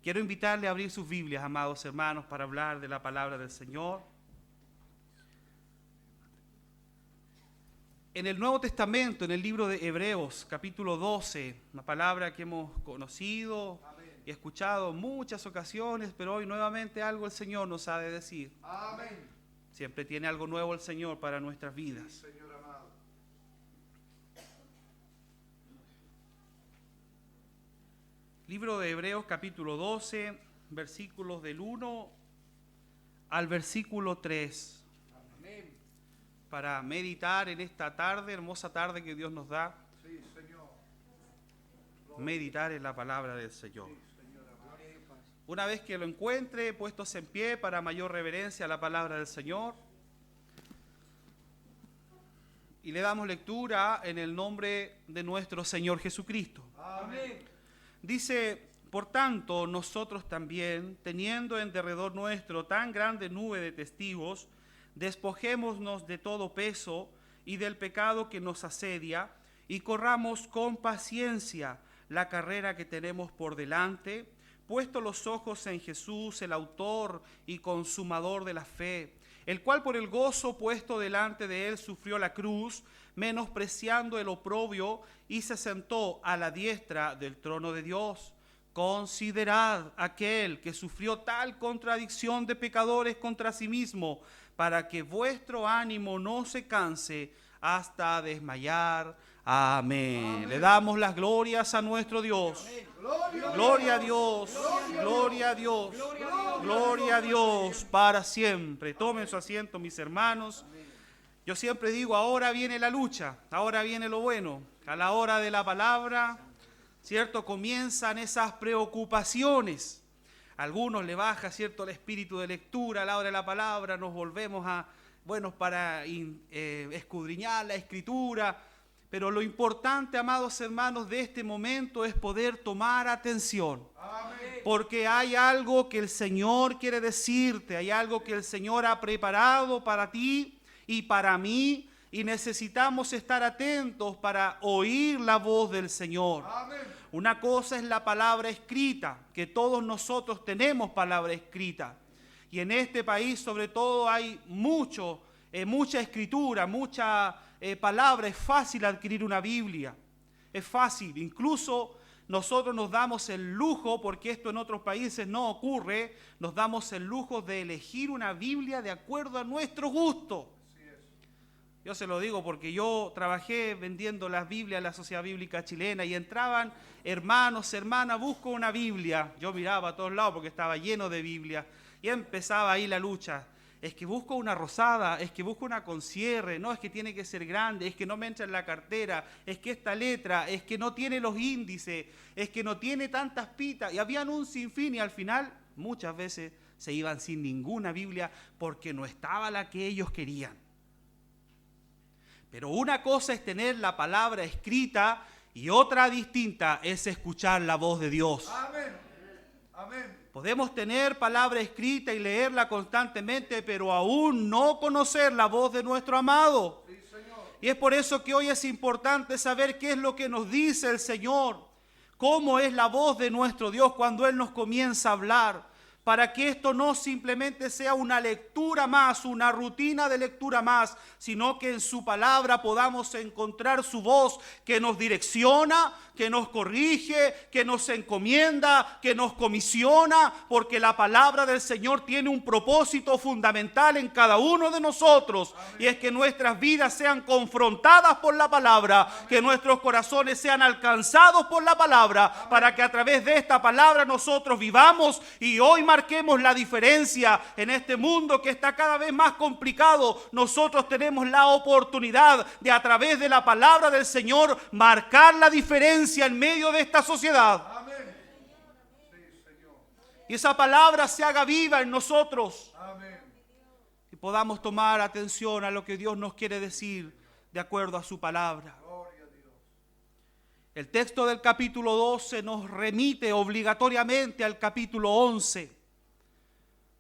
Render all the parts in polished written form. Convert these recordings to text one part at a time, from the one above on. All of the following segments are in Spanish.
Quiero invitarle a abrir sus Biblias, amados hermanos, para hablar de la palabra del Señor. En el Nuevo Testamento, en el libro de Hebreos, capítulo 12, una palabra que hemos conocido y escuchado en muchas ocasiones, pero hoy nuevamente algo el Señor nos ha de decir. Amén. Siempre tiene algo nuevo el Señor para nuestras vidas. Sí, Señor amado. Libro de Hebreos, capítulo 12, versículos del 1 al versículo 3. Amén. Para meditar en esta tarde, hermosa tarde que Dios nos da, Sí, Señor. meditar en la palabra del Señor. Sí, Señor amado. Una vez que lo encuentre, puestos en pie para mayor reverencia a la palabra del Señor, y le damos lectura en el nombre de nuestro Señor Jesucristo. Amén. Dice: por tanto, nosotros también, teniendo en derredor nuestro tan grande nube de testigos, despojémonos de todo peso y del pecado que nos asedia, y corramos con paciencia la carrera que tenemos por delante, puesto los ojos en Jesús, el autor y consumador de la fe, el cual por el gozo puesto delante de él sufrió la cruz, menospreciando el oprobio, y se sentó a la diestra del trono de Dios. Considerad aquel que sufrió tal contradicción de pecadores contra sí mismo, para que vuestro ánimo no se canse hasta desmayar. Amén. Amén. Le damos las glorias a nuestro Dios. Gloria a Dios, gloria a Dios, gloria a Dios para siempre. Tomen su asiento, mis hermanos. Yo siempre digo, ahora viene la lucha, ahora viene lo bueno. A la hora de la palabra, ¿cierto? Comienzan esas preocupaciones. A algunos le baja, ¿cierto?, el espíritu de lectura. A la hora de la palabra nos volvemos para escudriñar la Escritura. Pero lo importante, amados hermanos, de este momento es poder tomar atención. Amén. Porque hay algo que el Señor quiere decirte, hay algo que el Señor ha preparado para ti y para mí, y necesitamos estar atentos para oír la voz del Señor. Amén. Una cosa es la palabra escrita, que todos nosotros tenemos palabra escrita. Y en este país sobre todo hay mucha escritura, mucha palabra. Es fácil adquirir una Biblia, es fácil. Incluso nosotros nos damos el lujo, porque esto en otros países no ocurre, nos damos el lujo de elegir una Biblia de acuerdo a nuestro gusto. Yo se lo digo porque yo trabajé vendiendo las Biblias a la Sociedad Bíblica Chilena y entraban hermanos, hermanas, busco una Biblia. Yo miraba a todos lados porque estaba lleno de Biblias y empezaba ahí la lucha. Es que busco una rosada, es que busco una con cierre, no, es que tiene que ser grande, es que no me entra en la cartera, es que esta letra, es que no tiene los índices, es que no tiene tantas pitas. Y habían un sinfín y al final muchas veces se iban sin ninguna Biblia porque no estaba la que ellos querían. Pero una cosa es tener la palabra escrita y otra distinta es escuchar la voz de Dios. Amén. Amén. Podemos tener palabra escrita y leerla constantemente, pero aún no conocer la voz de nuestro amado. Sí, Señor. Y es por eso que hoy es importante saber qué es lo que nos dice el Señor, cómo es la voz de nuestro Dios cuando Él nos comienza a hablar, para que esto no simplemente sea una lectura más, una rutina de lectura más, sino que en su palabra podamos encontrar su voz que nos direcciona, que nos corrige, que nos encomienda, que nos comisiona, porque la palabra del Señor tiene un propósito fundamental en cada uno de nosotros. Amén. Y es que nuestras vidas sean confrontadas por la palabra, amén, que nuestros corazones sean alcanzados por la palabra, amén, para que a través de esta palabra nosotros vivamos y hoy marquemos la diferencia en este mundo que está cada vez más complicado. Nosotros tenemos la oportunidad de, a través de la palabra del Señor, marcar la diferencia en medio de esta sociedad. Amén. Sí, Señor. Y esa palabra se haga viva en nosotros. Amén. Y podamos tomar atención a lo que Dios nos quiere decir de acuerdo a su palabra. Gloria a Dios. El texto del capítulo 12 nos remite obligatoriamente al capítulo 11,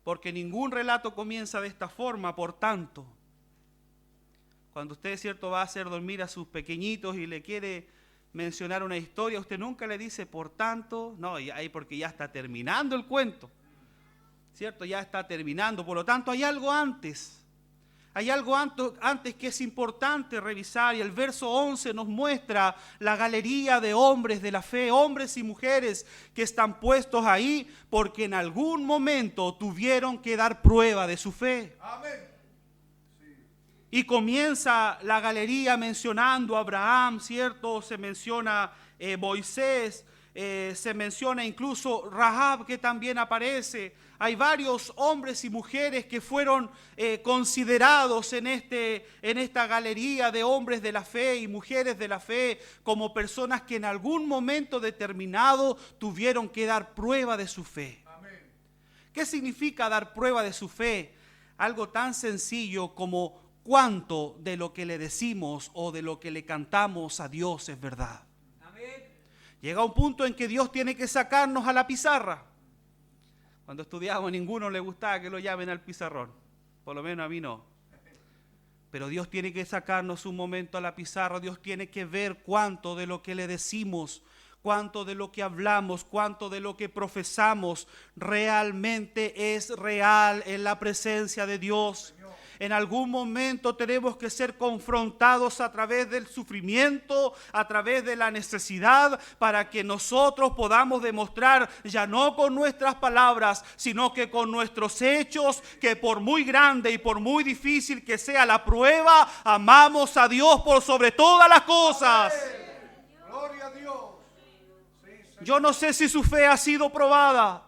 porque ningún relato comienza de esta forma. Por tanto, cuando usted, cierto, va a hacer dormir a sus pequeñitos y le quiere mencionar una historia, usted nunca le dice por tanto, no, ahí porque ya está terminando el cuento, ¿cierto? Ya está terminando, por lo tanto hay algo antes. Hay algo antes que es importante revisar, y el verso 11 nos muestra la galería de hombres de la fe, hombres y mujeres que están puestos ahí porque en algún momento tuvieron que dar prueba de su fe. Amén. Y comienza la galería mencionando a Abraham, ¿cierto? Se menciona Moisés, se menciona incluso Rahab, que también aparece. Hay varios hombres y mujeres que fueron considerados en esta galería de hombres de la fe y mujeres de la fe como personas que en algún momento determinado tuvieron que dar prueba de su fe. Amén. ¿Qué significa dar prueba de su fe? Algo tan sencillo como cuánto de lo que le decimos o de lo que le cantamos a Dios es verdad. Amén. Llega un punto en que Dios tiene que sacarnos a la pizarra. Cuando estudiábamos, a ninguno le gustaba que lo llamen al pizarrón. Por lo menos a mí no. Pero Dios tiene que sacarnos un momento a la pizarra. Dios tiene que ver cuánto de lo que le decimos, cuánto de lo que hablamos, cuánto de lo que profesamos realmente es real en la presencia de Dios. En algún momento tenemos que ser confrontados a través del sufrimiento, a través de la necesidad, para que nosotros podamos demostrar, ya no con nuestras palabras, sino que con nuestros hechos, que por muy grande y por muy difícil que sea la prueba, amamos a Dios por sobre todas las cosas. Gloria a Dios. Sí, Señor. Yo no sé si su fe ha sido probada.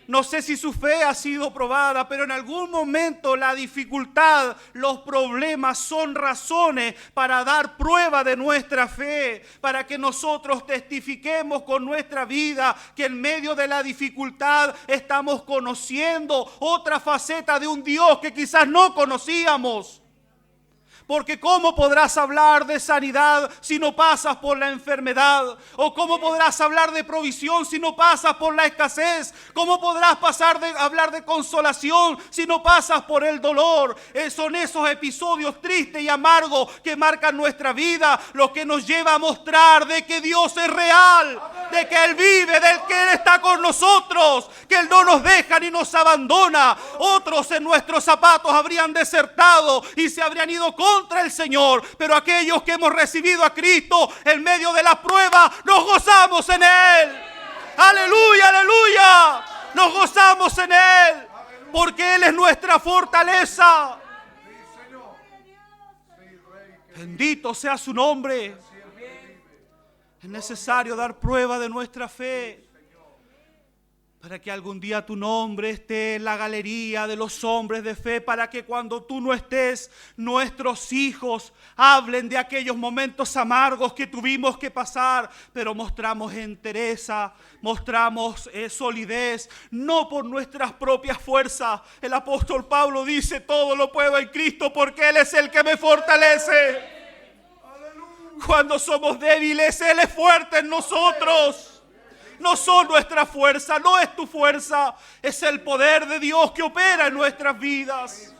No sé si su fe ha sido probada, pero en algún momento la dificultad, los problemas son razones para dar prueba de nuestra fe, para que nosotros testifiquemos con nuestra vida que en medio de la dificultad estamos conociendo otra faceta de un Dios que quizás no conocíamos. Porque ¿cómo podrás hablar de sanidad si no pasas por la enfermedad? ¿O cómo podrás hablar de provisión si no pasas por la escasez? ¿Cómo podrás hablar de consolación si no pasas por el dolor? Son esos episodios tristes y amargos que marcan nuestra vida, lo que nos lleva a mostrar de que Dios es real, de que Él vive, de que Él está con nosotros, que Él no nos deja ni nos abandona. Otros en nuestros zapatos habrían desertado y se habrían ido contra el Señor, pero aquellos que hemos recibido a Cristo en medio de la prueba, nos gozamos en Él. Aleluya, aleluya. Nos gozamos en Él, porque Él es nuestra fortaleza. Sí, Señor. Sí, Rey. Bendito sea su nombre. Es necesario dar prueba de nuestra fe, para que algún día tu nombre esté en la galería de los hombres de fe, para que cuando tú no estés, nuestros hijos hablen de aquellos momentos amargos que tuvimos que pasar, pero mostramos entereza, mostramos solidez, no por nuestras propias fuerzas. El apóstol Pablo dice, todo lo puedo en Cristo porque Él es el que me fortalece. Cuando somos débiles, Él es fuerte en nosotros. No son nuestra fuerza, no es tu fuerza, es el poder de Dios que opera en nuestras vidas,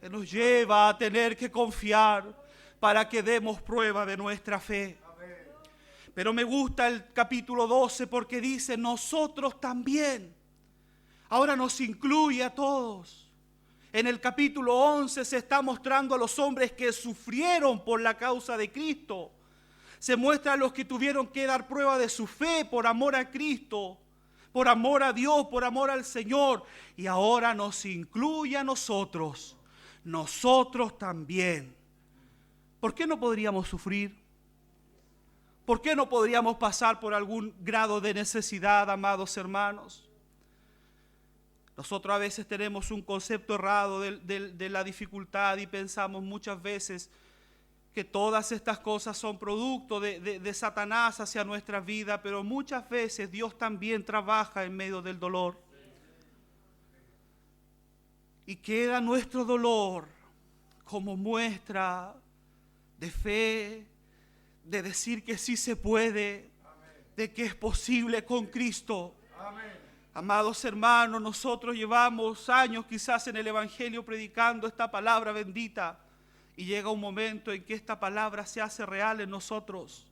que nos lleva a tener que confiar para que demos prueba de nuestra fe. Pero me gusta el capítulo 12 porque dice, nosotros también. Ahora nos incluye a todos. En el capítulo 11 se está mostrando a los hombres que sufrieron por la causa de Cristo. Se muestra a los que tuvieron que dar prueba de su fe por amor a Cristo, por amor a Dios, por amor al Señor. Y ahora nos incluye a nosotros también. ¿Por qué no podríamos sufrir? ¿Por qué no podríamos pasar por algún grado de necesidad, amados hermanos? Nosotros a veces tenemos un concepto errado de la dificultad y pensamos muchas veces que todas estas cosas son producto de Satanás hacia nuestra vida, pero muchas veces Dios también trabaja en medio del dolor. Y queda nuestro dolor como muestra de fe, de decir que sí se puede, de que es posible con Cristo. Amados hermanos, nosotros llevamos años quizás en el Evangelio predicando esta palabra bendita. Y llega un momento en que esta palabra se hace real en nosotros.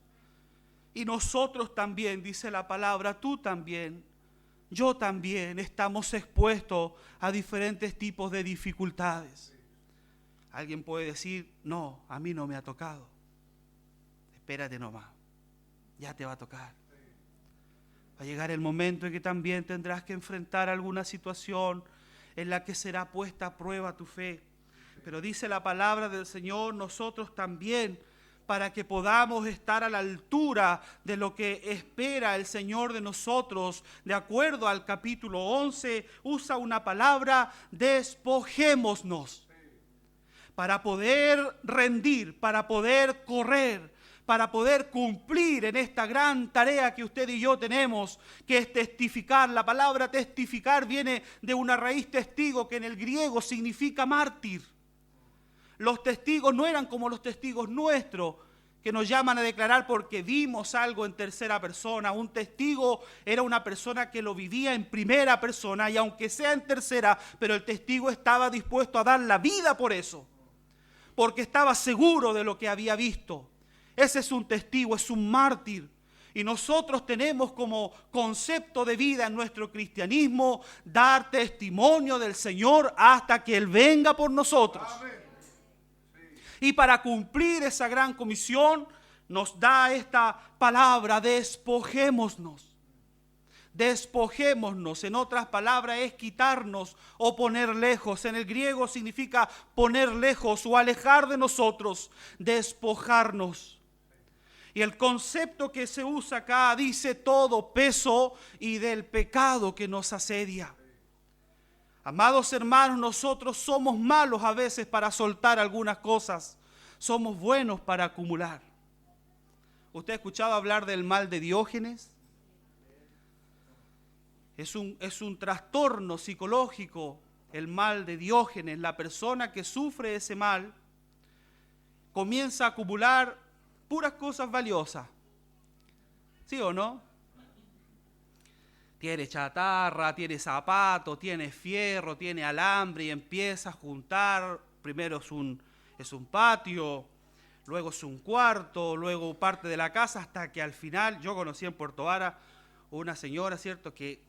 Y nosotros también, dice la palabra, tú también, yo también estamos expuestos a diferentes tipos de dificultades. Alguien puede decir, no, a mí no me ha tocado. Espérate nomás, ya te va a tocar. Va a llegar el momento en que también tendrás que enfrentar alguna situación en la que será puesta a prueba tu fe. Pero dice la palabra del Señor, nosotros también, para que podamos estar a la altura de lo que espera el Señor de nosotros, de acuerdo al capítulo 11, usa una palabra, despojémonos, para poder rendir, para poder correr, para poder cumplir en esta gran tarea que usted y yo tenemos, que es testificar. La palabra testificar viene de una raíz testigo, que en el griego significa mártir. Los testigos no eran como los testigos nuestros, que nos llaman a declarar porque vimos algo en tercera persona. Un testigo era una persona que lo vivía en primera persona, y aunque sea en tercera, pero el testigo estaba dispuesto a dar la vida por eso, porque estaba seguro de lo que había visto. Ese es un testigo, es un mártir. Y nosotros tenemos como concepto de vida en nuestro cristianismo dar testimonio del Señor hasta que Él venga por nosotros. Amén. Y para cumplir esa gran comisión nos da esta palabra, despojémonos. Despojémonos, en otras palabras, es quitarnos o poner lejos. En el griego significa poner lejos o alejar de nosotros, despojarnos. Y el concepto que se usa acá dice todo peso y del pecado que nos asedia. Amados hermanos, nosotros somos malos a veces para soltar algunas cosas. Somos buenos para acumular. ¿Usted ha escuchado hablar del mal de Diógenes? Es un trastorno psicológico, el mal de Diógenes. La persona que sufre ese mal comienza a acumular puras cosas valiosas. ¿Sí o no? Tiene chatarra, tiene zapatos, tiene fierro, tiene alambre y empieza a juntar. Primero es un patio, luego es un cuarto, luego parte de la casa, hasta que al final, yo conocí en Puerto Vara una señora, ¿cierto?, que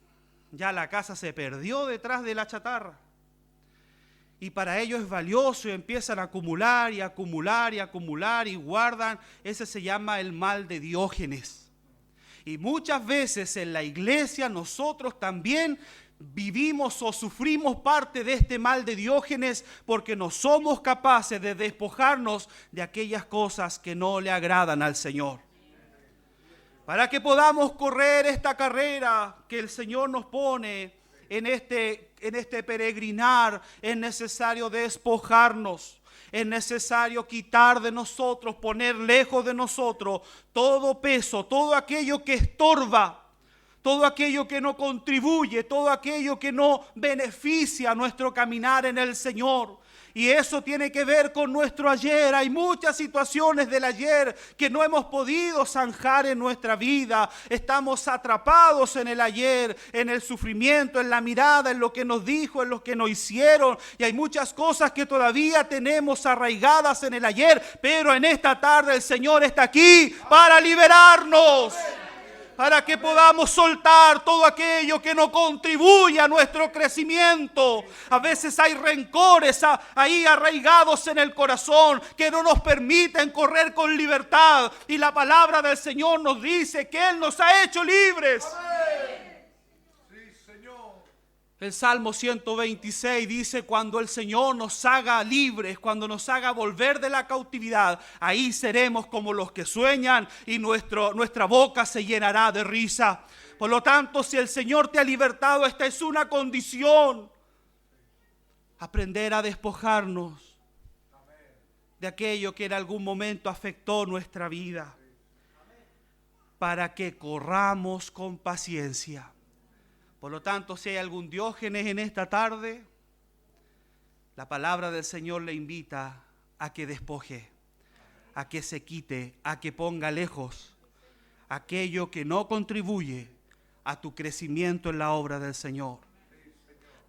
ya la casa se perdió detrás de la chatarra. Y para ellos es valioso y empiezan a acumular y acumular y acumular y guardan. Ese se llama el mal de Diógenes. Y muchas veces en la iglesia nosotros también vivimos o sufrimos parte de este mal de Diógenes porque no somos capaces de despojarnos de aquellas cosas que no le agradan al Señor. Para que podamos correr esta carrera que el Señor nos pone en este peregrinar, es necesario despojarnos. Es necesario quitar de nosotros, poner lejos de nosotros todo peso, todo aquello que estorba, todo aquello que no contribuye, todo aquello que no beneficia nuestro caminar en el Señor. Y eso tiene que ver con nuestro ayer. Hay muchas situaciones del ayer que no hemos podido zanjar en nuestra vida. Estamos atrapados en el ayer, en el sufrimiento, en la mirada, en lo que nos dijo, en lo que nos hicieron. Y hay muchas cosas que todavía tenemos arraigadas en el ayer. Pero en esta tarde el Señor está aquí para liberarnos. Para que podamos soltar todo aquello que no contribuye a nuestro crecimiento. A veces hay rencores ahí arraigados en el corazón que no nos permiten correr con libertad. Y la palabra del Señor nos dice que Él nos ha hecho libres. El Salmo 126 dice: cuando el Señor nos haga libres, cuando nos haga volver de la cautividad, ahí seremos como los que sueñan y nuestra boca se llenará de risa. Por lo tanto, si el Señor te ha libertado, esta es una condición. Aprender a despojarnos de aquello que en algún momento afectó nuestra vida, para que corramos con paciencia. Por lo tanto, si hay algún Diógenes en esta tarde, la palabra del Señor le invita a que despoje, a que se quite, a que ponga lejos aquello que no contribuye a tu crecimiento en la obra del Señor.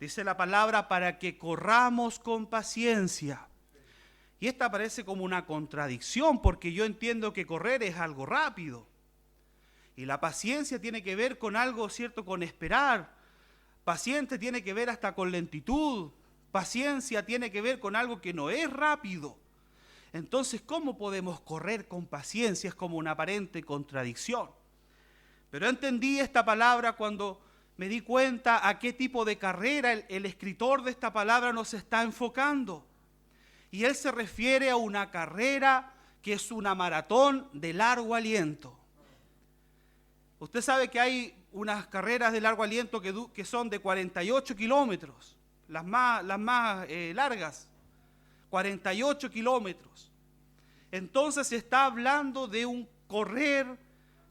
Dice la palabra para que corramos con paciencia. Y esta parece como una contradicción, porque yo entiendo que correr es algo rápido. Y la paciencia tiene que ver con algo, ¿cierto?, con esperar. Paciente tiene que ver hasta con lentitud. Paciencia tiene que ver con algo que no es rápido. Entonces, ¿cómo podemos correr con paciencia? Es como una aparente contradicción. Pero entendí esta palabra cuando me di cuenta a qué tipo de carrera el escritor de esta palabra nos está enfocando. Y él se refiere a una carrera que es una maratón de largo aliento. Usted sabe que hay unas carreras de largo aliento que son de 48 kilómetros, las más largas, 48 kilómetros. Entonces se está hablando de un correr,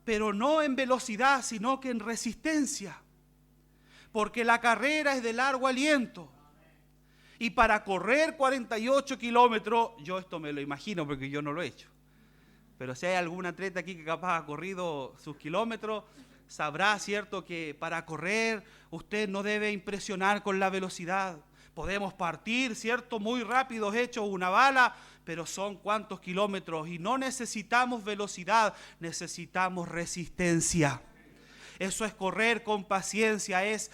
pero no en velocidad, sino que en resistencia. Porque la carrera es de largo aliento. Y para correr 48 kilómetros, yo esto me lo imagino porque yo no lo he hecho. Pero si hay algún atleta aquí que capaz ha corrido sus kilómetros, sabrá, ¿cierto?, que para correr usted no debe impresionar con la velocidad. Podemos partir, ¿cierto?, muy rápidos, hechos una bala, pero son cuántos kilómetros y no necesitamos velocidad, necesitamos resistencia. Eso es correr con paciencia, es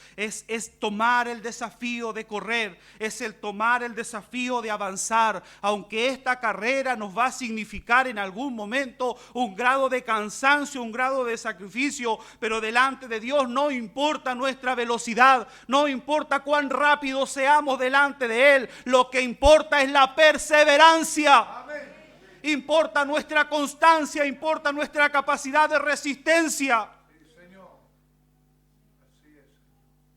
tomar el desafío de correr, es el tomar el desafío de avanzar, aunque esta carrera nos va a significar en algún momento un grado de cansancio, un grado de sacrificio, pero delante de Dios no importa nuestra velocidad, no importa cuán rápido seamos delante de Él, lo que importa es la perseverancia. Amén. Importa nuestra constancia, importa nuestra capacidad de resistencia.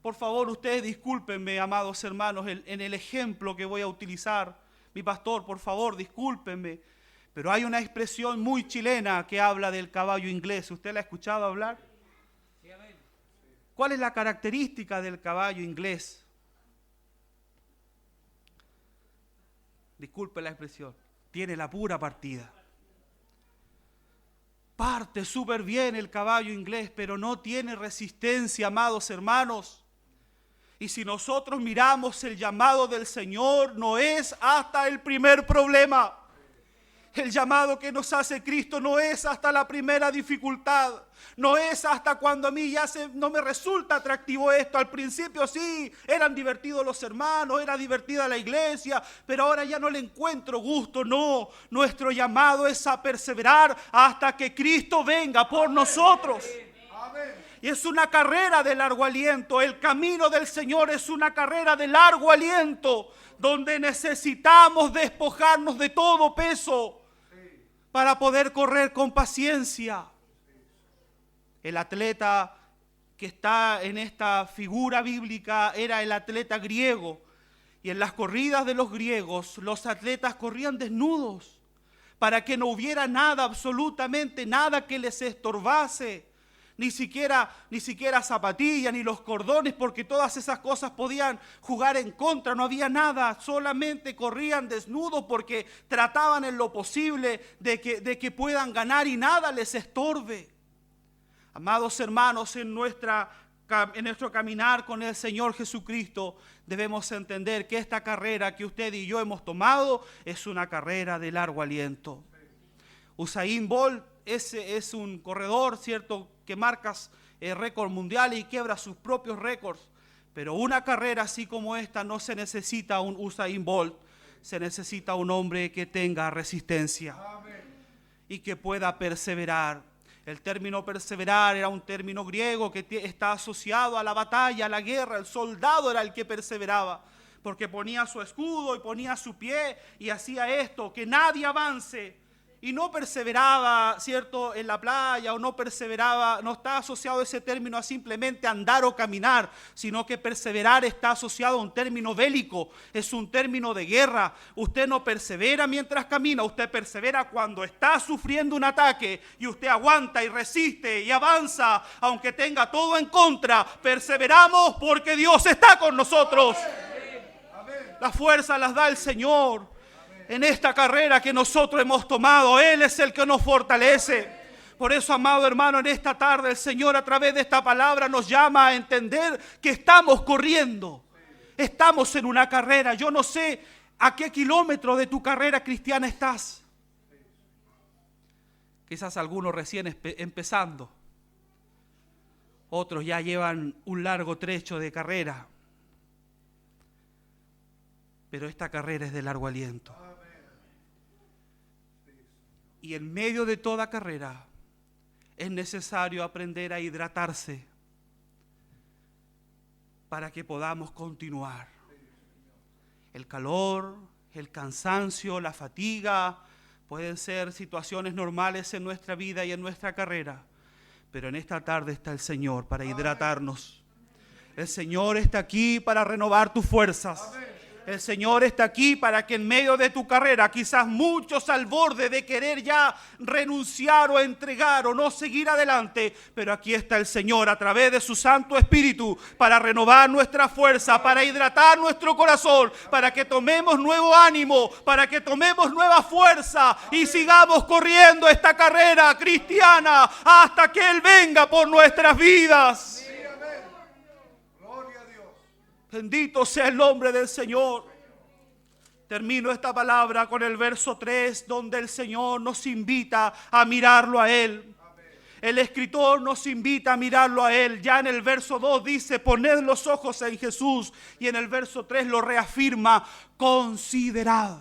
Por favor, ustedes discúlpenme, amados hermanos, en el ejemplo que voy a utilizar. Mi pastor, por favor, discúlpenme. Pero hay una expresión muy chilena que habla del caballo inglés. ¿Usted la ha escuchado hablar? Sí, amén. ¿Cuál es la característica del caballo inglés? Disculpe la expresión. Tiene la pura partida. Parte súper bien el caballo inglés, pero no tiene resistencia, amados hermanos. Y si nosotros miramos el llamado del Señor, no es hasta el primer problema. El llamado que nos hace Cristo no es hasta la primera dificultad. No es hasta cuando a mí no me resulta atractivo esto. Al principio sí, eran divertidos los hermanos, era divertida la iglesia, pero ahora ya no le encuentro gusto. No, nuestro llamado es a perseverar hasta que Cristo venga por nosotros. Amén. Y es una carrera de largo aliento. El camino del Señor es una carrera de largo aliento, donde necesitamos despojarnos de todo peso para poder correr con paciencia. El atleta que está en esta figura bíblica era el atleta griego. Y en las corridas de los griegos, los atletas corrían desnudos para que no hubiera nada, absolutamente nada que les estorbase. Ni siquiera zapatillas, ni los cordones, porque todas esas cosas podían jugar en contra, no había nada, solamente corrían desnudos porque trataban en lo posible de que puedan ganar y nada les estorbe. Amados hermanos, en nuestro caminar con el Señor Jesucristo, debemos entender que esta carrera que usted y yo hemos tomado es una carrera de largo aliento. Usain Bolt es un corredor, ¿cierto?, que marca récord mundial y quiebra sus propios récords. Pero una carrera así como esta no se necesita un Usain Bolt, se necesita un hombre que tenga resistencia. Amén. Y que pueda perseverar. El término perseverar era un término griego que está asociado a la batalla, a la guerra. El soldado era el que perseveraba, porque ponía su escudo y ponía su pie y hacía esto, que nadie avance. Y no perseveraba, ¿cierto?, en la playa, o no perseveraba, no está asociado ese término a simplemente andar o caminar, sino que perseverar está asociado a un término bélico, es un término de guerra. Usted no persevera mientras camina, usted persevera cuando está sufriendo un ataque y usted aguanta y resiste y avanza, aunque tenga todo en contra. Perseveramos porque Dios está con nosotros. Las fuerzas las da el Señor. En esta carrera que nosotros hemos tomado, Él es el que nos fortalece. Por eso, amado hermano, en esta tarde el Señor a través de esta palabra nos llama a entender que estamos corriendo. Estamos en una carrera. Yo no sé ¿A qué kilómetro de tu carrera cristiana estás? Quizás algunos recién empezando. Otros ya llevan un largo trecho de carrera. Pero esta carrera es de largo aliento. Y en medio de toda carrera es necesario aprender a hidratarse para que podamos continuar. El calor, el cansancio, la fatiga pueden ser situaciones normales en nuestra vida y en nuestra carrera, pero en esta tarde está el Señor para hidratarnos. El Señor está aquí para renovar tus fuerzas. El Señor está aquí para que en medio de tu carrera, quizás muchos al borde de querer ya renunciar o entregar o no seguir adelante, pero aquí está el Señor a través de su Santo Espíritu para renovar nuestra fuerza, para hidratar nuestro corazón, para que tomemos nuevo ánimo, para que tomemos nueva fuerza y sigamos corriendo esta carrera cristiana hasta que Él venga por nuestras vidas. Bendito sea el nombre del Señor. Termino esta palabra con el verso 3, donde el Señor nos invita a mirarlo a Él. El escritor nos invita a mirarlo a Él. Ya en el verso 2 dice, poned los ojos en Jesús. Y en el verso 3 lo reafirma, considerad.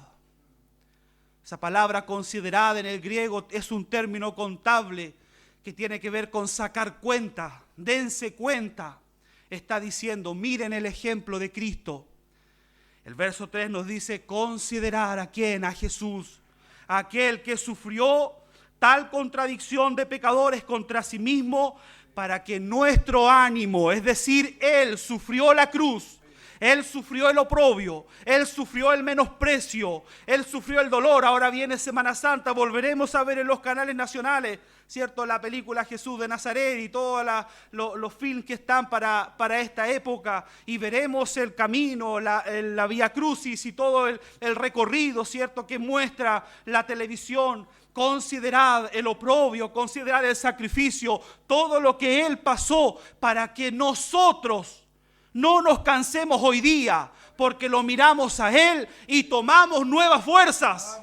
Esa palabra considerad en el griego es un término contable que tiene que ver con sacar cuenta. Dense cuenta. Está diciendo, miren el ejemplo de Cristo. El verso 3 nos dice, considerar a quién, a Jesús, aquel que sufrió tal contradicción de pecadores contra sí mismo, para que nuestro ánimo, es decir, Él sufrió la cruz, Él sufrió el oprobio, Él sufrió el menosprecio, Él sufrió el dolor. Ahora viene Semana Santa, volveremos a ver en los canales nacionales, ¿cierto?, la película Jesús de Nazaret y todos los films que están para esta época, y veremos el camino, la Vía Crucis y todo el recorrido, ¿cierto?, que muestra la televisión. Considerad el oprobio, considerad el sacrificio, todo lo que Él pasó para que nosotros no nos cansemos hoy día, porque lo miramos a Él y tomamos nuevas fuerzas.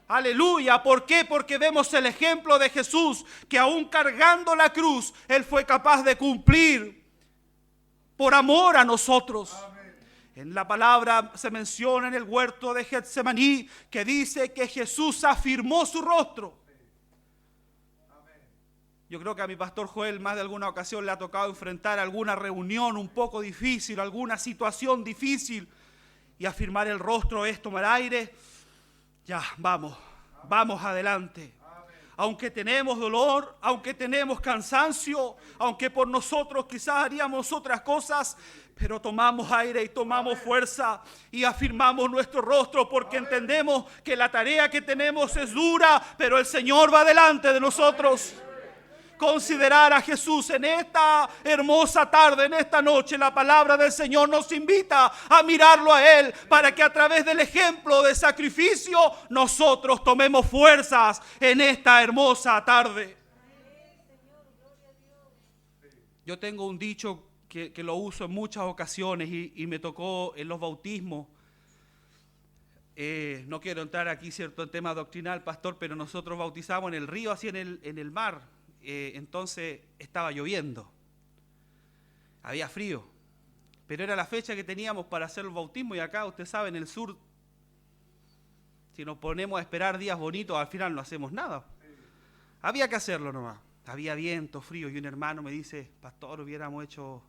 Aleluya. ¿Por qué? Porque vemos el ejemplo de Jesús, que aún cargando la cruz, Él fue capaz de cumplir por amor a nosotros. En la palabra se menciona en el huerto de Getsemaní que dice que Jesús afirmó su rostro. Yo creo que a mi pastor Joel más de alguna ocasión le ha tocado enfrentar alguna reunión un poco difícil, alguna situación difícil, y afirmar el rostro es tomar aire. Ya, vamos adelante. Aunque tenemos dolor, aunque tenemos cansancio, aunque por nosotros quizás haríamos otras cosas, pero tomamos aire y tomamos fuerza y afirmamos nuestro rostro, porque entendemos que la tarea que tenemos es dura, pero el Señor va delante de nosotros. Considerar a Jesús en esta hermosa tarde, en esta noche, la palabra del Señor nos invita a mirarlo a Él, para que a través del ejemplo de sacrificio nosotros tomemos fuerzas en esta hermosa tarde. Yo tengo un dicho que lo uso en muchas ocasiones y me tocó en los bautismos. No quiero entrar aquí, cierto, en tema doctrinal, pastor, pero nosotros bautizamos en el río, así en el mar. Entonces estaba lloviendo, había frío, pero era la fecha que teníamos para hacer el bautismo, y acá usted sabe, en el sur, si nos ponemos a esperar días bonitos, al final no hacemos nada. Había que hacerlo nomás. Había viento, frío, y un hermano me dice, pastor, hubiéramos hecho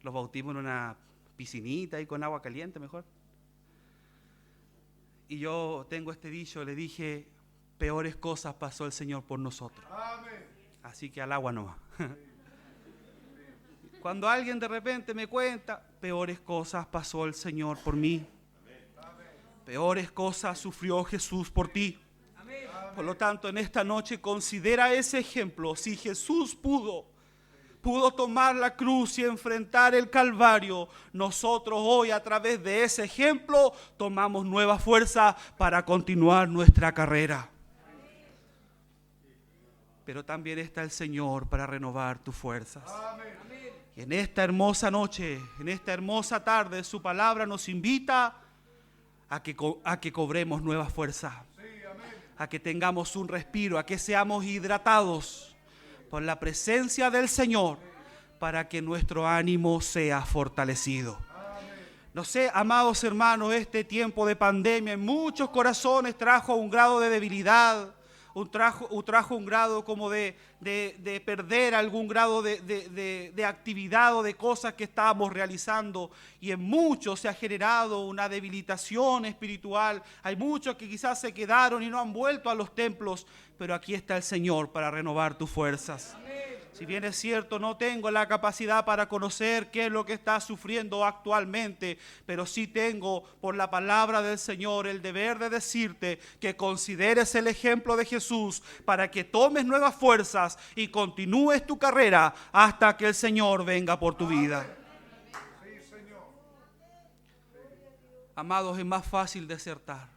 los bautismos en una piscinita y con agua caliente mejor. Y yo tengo este dicho, le dije, peores cosas pasó el Señor por nosotros. Amén. Así que al agua no va. Cuando alguien de repente me cuenta, peores cosas pasó el Señor por mí. Peores cosas sufrió Jesús por ti. Por lo tanto, en esta noche considera ese ejemplo. Si Jesús pudo tomar la cruz y enfrentar el Calvario, nosotros hoy a través de ese ejemplo tomamos nueva fuerza para continuar nuestra carrera. Pero también está el Señor para renovar tus fuerzas. Y en esta hermosa noche, en esta hermosa tarde, su palabra nos invita a que cobremos nueva fuerza, a que tengamos un respiro, a que seamos hidratados por la presencia del Señor, para que nuestro ánimo sea fortalecido. No sé, amados hermanos, este tiempo de pandemia en muchos corazones trajo un grado de debilidad, trajo un grado como de perder algún grado de actividad o de cosas que estábamos realizando, y en muchos se ha generado una debilitación espiritual. Hay muchos que quizás se quedaron y no han vuelto a los templos, pero aquí está el Señor para renovar tus fuerzas. Si bien es cierto, no tengo la capacidad para conocer qué es lo que estás sufriendo actualmente, pero sí tengo, por la palabra del Señor, el deber de decirte que consideres el ejemplo de Jesús para que tomes nuevas fuerzas y continúes tu carrera hasta que el Señor venga por tu vida. Sí, Señor. Amados, es más fácil desertar.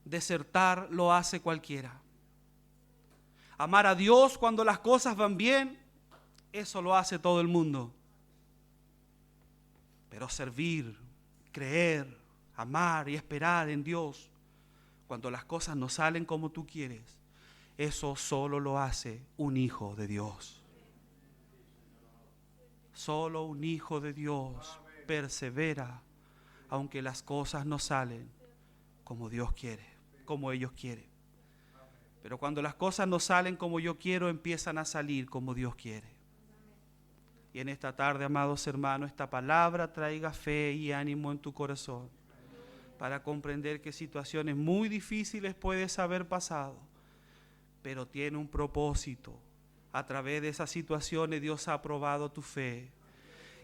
Desertar lo hace cualquiera. Amar a Dios cuando las cosas van bien, eso lo hace todo el mundo. Pero servir, creer, amar y esperar en Dios cuando las cosas no salen como tú quieres, eso solo lo hace un hijo de Dios. Solo un hijo de Dios persevera aunque las cosas no salen como Dios quiere, como ellos quieren. Pero cuando las cosas no salen como yo quiero, empiezan a salir como Dios quiere. Y en esta tarde, amados hermanos, esta palabra traiga fe y ánimo en tu corazón para comprender que situaciones muy difíciles puedes haber pasado, pero tiene un propósito. A través de esas situaciones Dios ha probado tu fe.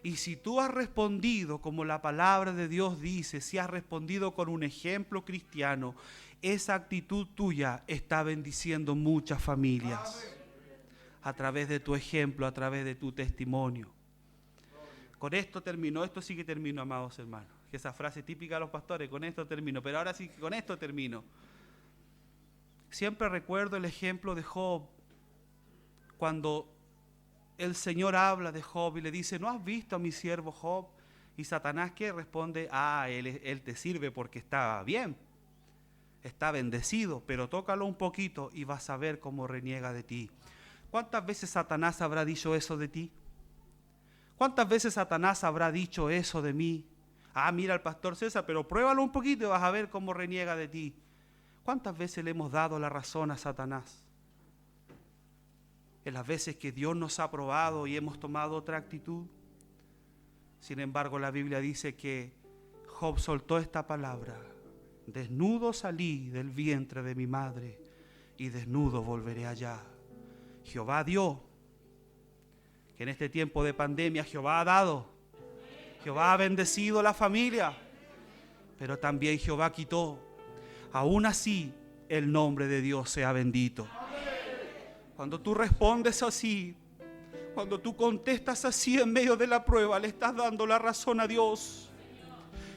Y si tú has respondido como la palabra de Dios dice, si has respondido con un ejemplo cristiano, esa actitud tuya está bendiciendo muchas familias a través de tu ejemplo, a través de tu testimonio. Con esto termino, esto sí que termino, amados hermanos. Que esa frase típica de los pastores, con esto termino, pero ahora sí que con esto termino. Siempre recuerdo el ejemplo de Job, cuando el Señor habla de Job y le dice, ¿no has visto a mi siervo Job? Y Satanás, ¿qué responde? Él te sirve porque está bien, está bendecido, pero tócalo un poquito y vas a ver cómo reniega de ti. ¿Cuántas veces Satanás habrá dicho eso de ti? ¿Cuántas veces Satanás habrá dicho eso de mí? Mira al pastor César, pero pruébalo un poquito y vas a ver cómo reniega de ti. ¿Cuántas veces le hemos dado la razón a Satanás? En las veces que Dios nos ha probado y hemos tomado otra actitud. Sin embargo, la Biblia dice que Job soltó esta palabra: desnudo salí del vientre de mi madre y desnudo volveré allá. Jehová dio, que en este tiempo de pandemia Jehová ha dado, Jehová ha bendecido la familia, pero también Jehová quitó. Aún así, el nombre de Dios sea bendito. Cuando tú respondes así, cuando tú contestas así en medio de la prueba, le estás dando la razón a Dios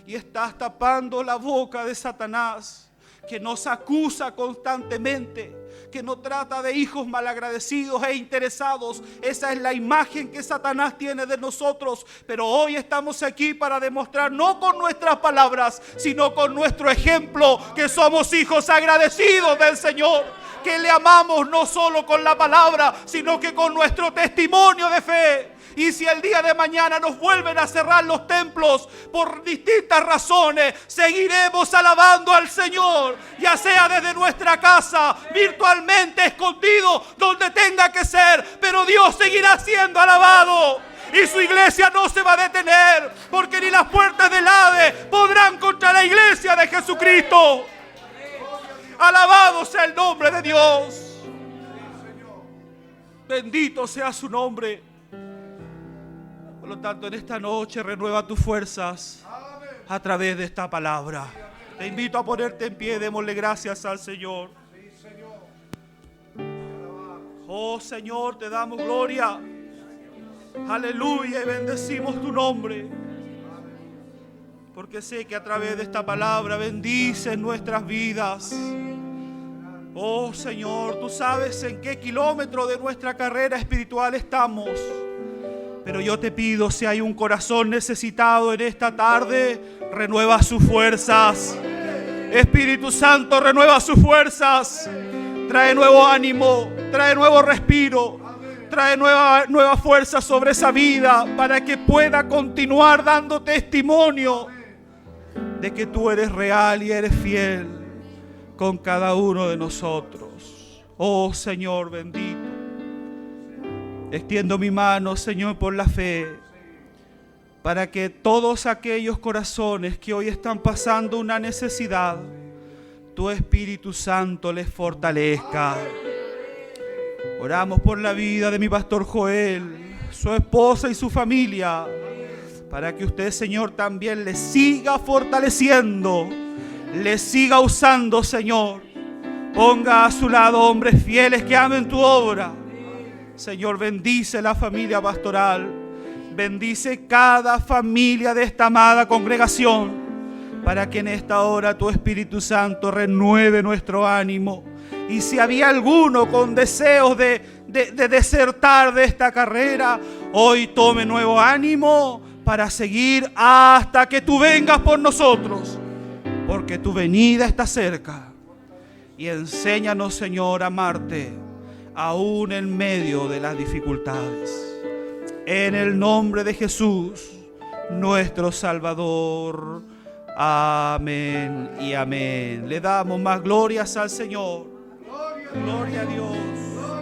y estás tapando la boca de Satanás, que nos acusa constantemente, que nos trata de hijos malagradecidos e interesados. Esa es la imagen que Satanás tiene de nosotros. Pero hoy estamos aquí para demostrar, no con nuestras palabras, sino con nuestro ejemplo, que somos hijos agradecidos del Señor, que le amamos no solo con la palabra, sino que con nuestro testimonio de fe. Y si el día de mañana nos vuelven a cerrar los templos por distintas razones, seguiremos alabando al Señor, ya sea desde nuestra casa, virtualmente, escondido, donde tenga que ser, pero Dios seguirá siendo alabado. Y su iglesia no se va a detener, porque ni las puertas del Hades podrán contra la iglesia de Jesucristo. Alabado sea el nombre de Dios. Bendito sea su nombre. Por lo tanto, en esta noche renueva tus fuerzas a través de esta palabra. Te invito a ponerte en pie, démosle gracias al Señor. Oh Señor, te damos gloria. Aleluya, y bendecimos tu nombre. Porque sé que a través de esta palabra bendices nuestras vidas. Oh Señor, tú sabes en qué kilómetro de nuestra carrera espiritual estamos. Pero yo te pido, si hay un corazón necesitado en esta tarde, renueva sus fuerzas. Espíritu Santo, renueva sus fuerzas. Trae nuevo ánimo, trae nuevo respiro, trae nueva fuerza sobre esa vida para que pueda continuar dando testimonio de que tú eres real y eres fiel con cada uno de nosotros. Oh Señor bendito, extiendo mi mano, Señor, por la fe, para que todos aquellos corazones que hoy están pasando una necesidad, tu Espíritu Santo les fortalezca. Oramos por la vida de mi pastor Joel, su esposa y su familia, para que usted, Señor, también les siga fortaleciendo, les siga usando, Señor. Ponga a su lado hombres fieles que amen tu obra. Señor, bendice la familia pastoral, bendice cada familia de esta amada congregación, para que en esta hora tu Espíritu Santo renueve nuestro ánimo. Y si había alguno con deseos de desertar de esta carrera, hoy tome nuevo ánimo para seguir hasta que tú vengas por nosotros, porque tu venida está cerca. Y enséñanos, Señor, a amarte aún en medio de las dificultades. En el nombre de Jesús, nuestro Salvador. Amén y amén. Le damos más glorias al Señor. Gloria a Dios,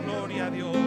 gloria a Dios.